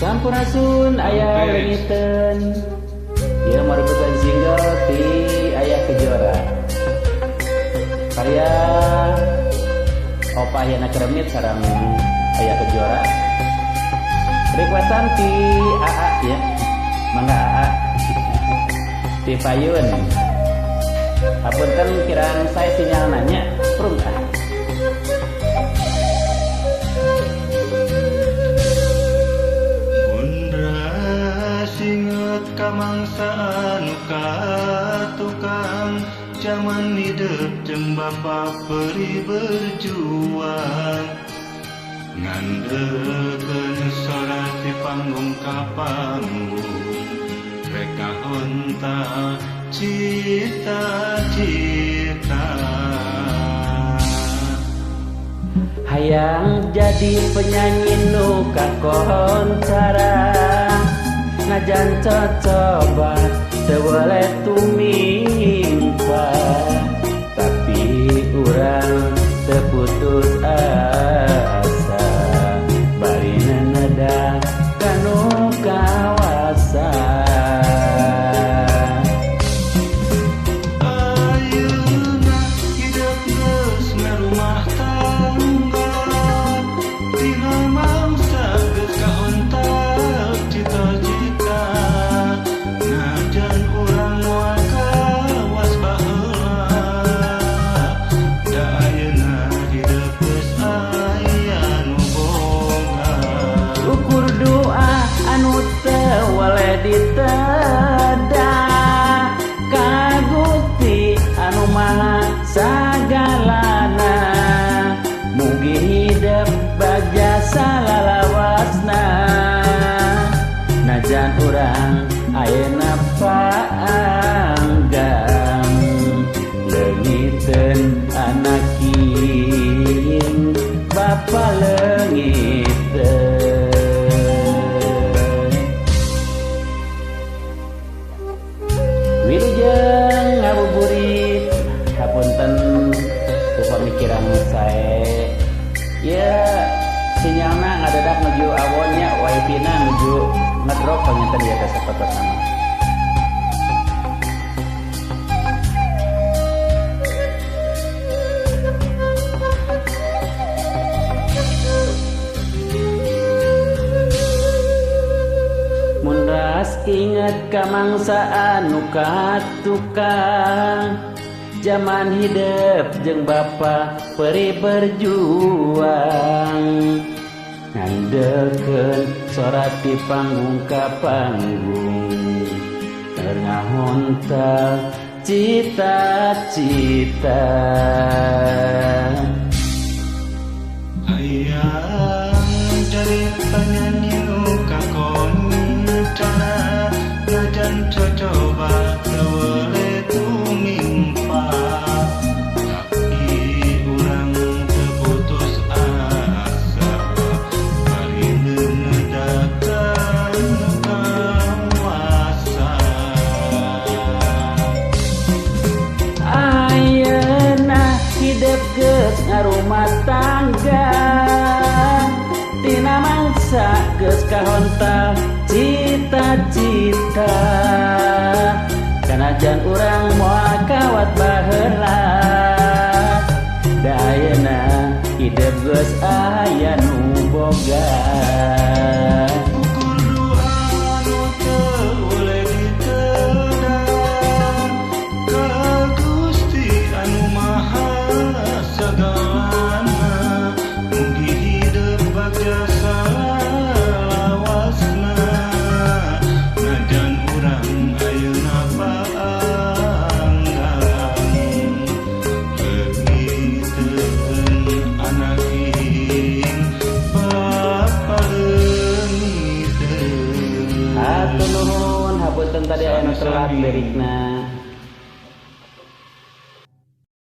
Sampurasun ayah leungiteun. Ieu merupakan single ti Ayah Kejora. Karya Opa Yana Keremit sareng Ayah Kejora. Requestan ti AA ya. Mangga AA. Ti Payun. Apunten kirang saya sinyal nanya, prung ah. Kamangsa anu katukang zaman hidup jeung bapa peri berjuang ngandeukeun sorat di panggung ka panggung reka honta cita-cita hayang jadi penyanyi nu kakoncara najan coba teu boleh tumimpa tapi urang teu putus asa bari nenedak kanu kawasa ayeuna hidup geus ngarumah tangga dina mangsa geus kaontak cita-cita ditedah ka Gusti anu maha sagalana mugi hidup bagja salalawasna najan urang ayeuna paanggang leungiteun anak king bapa leungiteun. Wilujeng ngabuburit hapunten teu pamikiran sae ya sinyalna ngadadak nuju awonnya wifi-na nuju ngedrop panginten di atas foto sama ingat kamangsa anu katukang zaman hidup jeung bapa peri berjuang ngandeukeun sorat di panggung ka panggung tengah honta cita-cita hayang jadi penyanyi nu kakoncara najan coba teu boleh tumimpa tapi urang teu putus asa bari neuneudakan kawasa ayeuna hidup geus ngarumah tangga tina mangsa geus kahonta cita-cita kanajan urang moal kawat baheula da ayeuna hidup geus aya nu boga ukur doa anu teu boleh ditedang ka Gusti anu maha sagalana mugi hidup bagja salawasna najan urang ayeuna paanggang leungiteun anak king bapa leungiteun hatur nuhun hapunten tadi aya nu telat lirikna